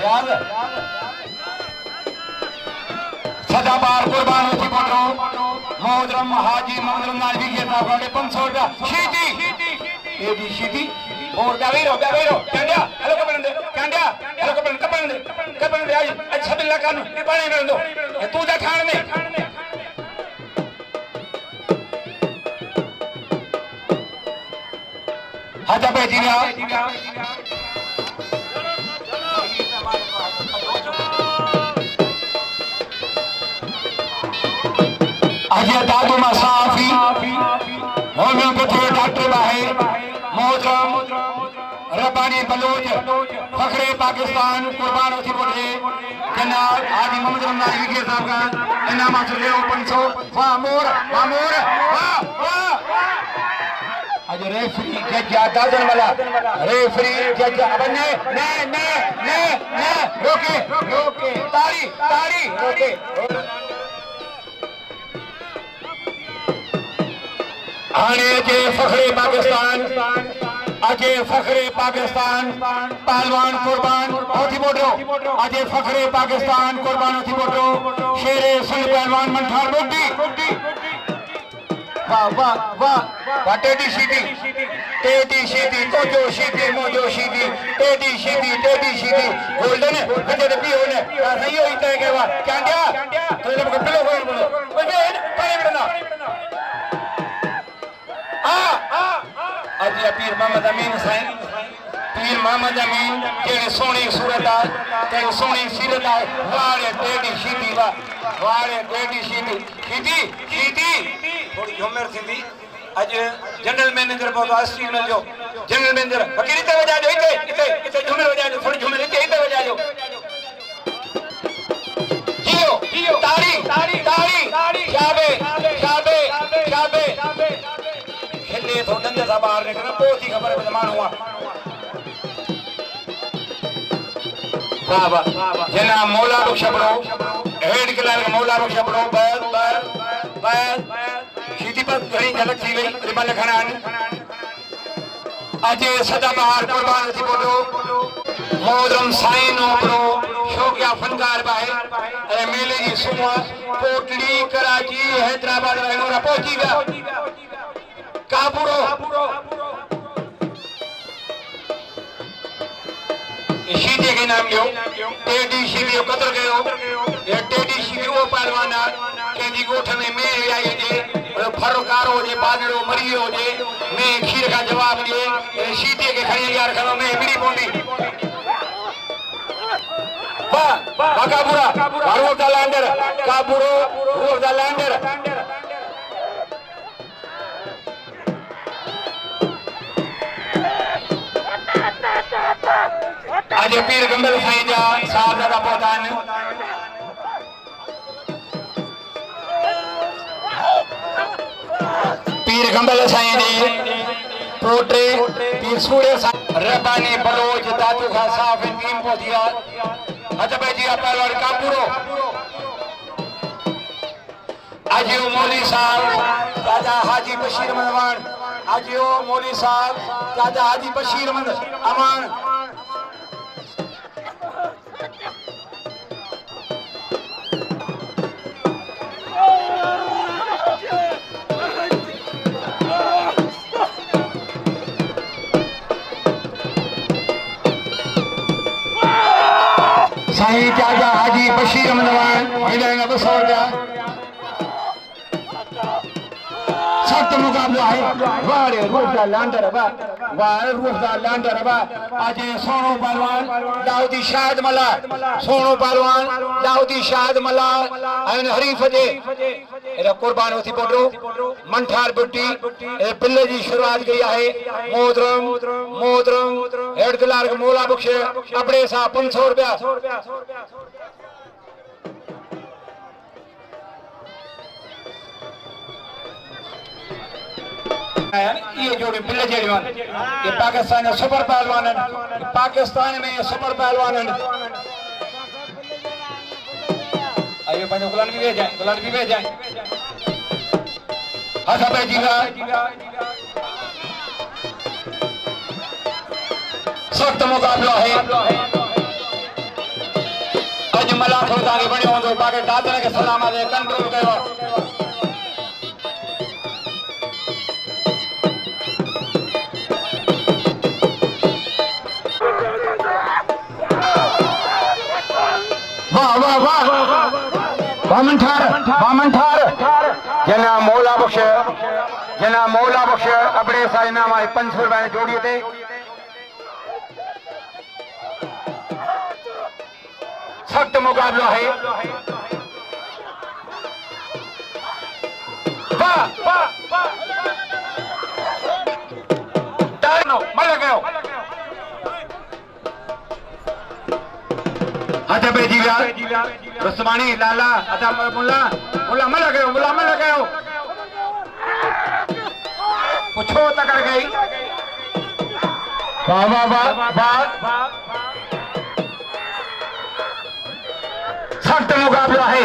याद सदा बार कुर्बान होती बोलो मोहतरम हाजी मोहम्मद नाजी के साहब ने 500 का शीटी ये भी शीटी और बेरो कंडिया हेलो कपन दे आज अच्छा बिल्ला कानू ये पानी में दो तू जा खान में हाजा पे जीना आज दादू मसाफी होम्योपैथी डॉक्टर बाहे मोहतरम रब्बानी बलूच फखरे पाकिस्तान कुर्बान होती बोले जनाब हाजी मोहम्मद नाजी के साहब का इनाम हासिल है 500 वाह मोर आज रेफरी जज दादन वाला रेफरी जज अब ने रोके ताड़ी रोके आने के फखरे पाकिस्तान पहलवान कुर्बान होती बोलो अजय फखरे पाकिस्तान कुर्बान होती बोलो शेरे सिंह पहलवान मंठार बुड्डी वाह टेडी शीटी तोजो शीटी मोजो शीटी टेडी शीटी गोल्डन कदे पियो ने सही होई तय के वा कांडिया तो लोग पिलो बोलो ओए पानी बिना आज पीर मोहम्मद अमीन साईं पीर मोहम्मद अमीन केड़ी सोनी सूरत आ केड़ी सोनी सीरत आ वारे टेडी शीटी थोड़ी झुमर थी आज जनरल मैनेजर बहुत अस्सी मिल जो जनरल मैनेजर वकील इते वजा जो इते झुमर वजा जो थोड़ी झुमर इते वजा जो जियो ताड़ी शाबे खेले तो डंडे सा बाहर निकलना बहुत ही खबर है मान हुआ वाह जना मौला बख्श बड़ो हेड क्लार्क मौला बख्श बड़ो बस सीधी पर घणी झलक थी गई रिमल खनान आज सदा बाहर कुर्बान थी बोलो मोहतरम साईं ओपरो शौकिया फनकार बाहे ए मेले जी सुमा कोटली कराची हैदराबाद रहनोरा पहुंची गया काबूरो शीटे के नाम लियो टेडी शीटी कतर गयो ये टेडी शीटी वो पहलवाना के जी गोठ में मैं आई जे फरकारो जे बादड़ो मरियो जे मैं खीर का जवाब दे शीटे के खड़ी यार खनो मैं बिड़ी बोंदी वाह काबूरा रोड द लैंडर काबूरो रोड द लैंडर आज पीर गंबल साईं जा साहब का पौधान पीर गंबल साईं ने पोटे पीर सूड़े रब्बानी बलोच दादू का साफ इंतीम को दिया अजब जी पहलवान काबूरो आज मौली साहब दादा हाजी बशीर मनवान आज मौली साहब दादा हाजी बशीर मन अमान साईं चाचा हाजी बशीर मनवान मिलेगा 200 रुपया सख्त मुकाबला है वारे रूफदा लांडर बा आज सोनो पहलवान दाऊदी शाद मला सोनो पहलवान दाऊदी शाद मला आइन हरीफ जे एरा कुर्बान होती बोलो मंठार बुट्टी ए पिल्ले जी शुरुआत गई है मोहतरम हेड क्लार्क मौला बख्श अपने सा 500 रुपया ये जोड़ी पिल्ले जेड़ीवान ये पाकिस्तान में सुपर पहलवान है पाकिस्तान में सुपर पहलवान है आइए पंज गुलाम भी भेजाएं हसन भाई जी का सख्त मुकाबला है के दादर के सलाम दे कंट्रोल कयो वाह वाह वाह बामन ठार जना मौला बख्श अपने सा इनाम आहे 500 रुपया जोड़िए थे सख्त मुकाबलो है वाह वाह मल गयो अच्छा बेजी विया रसमानी लाला अच्छा मुल्ला मल गयो पूछो तकड़ गई वाह वाह वाह सख्त मुकाबला है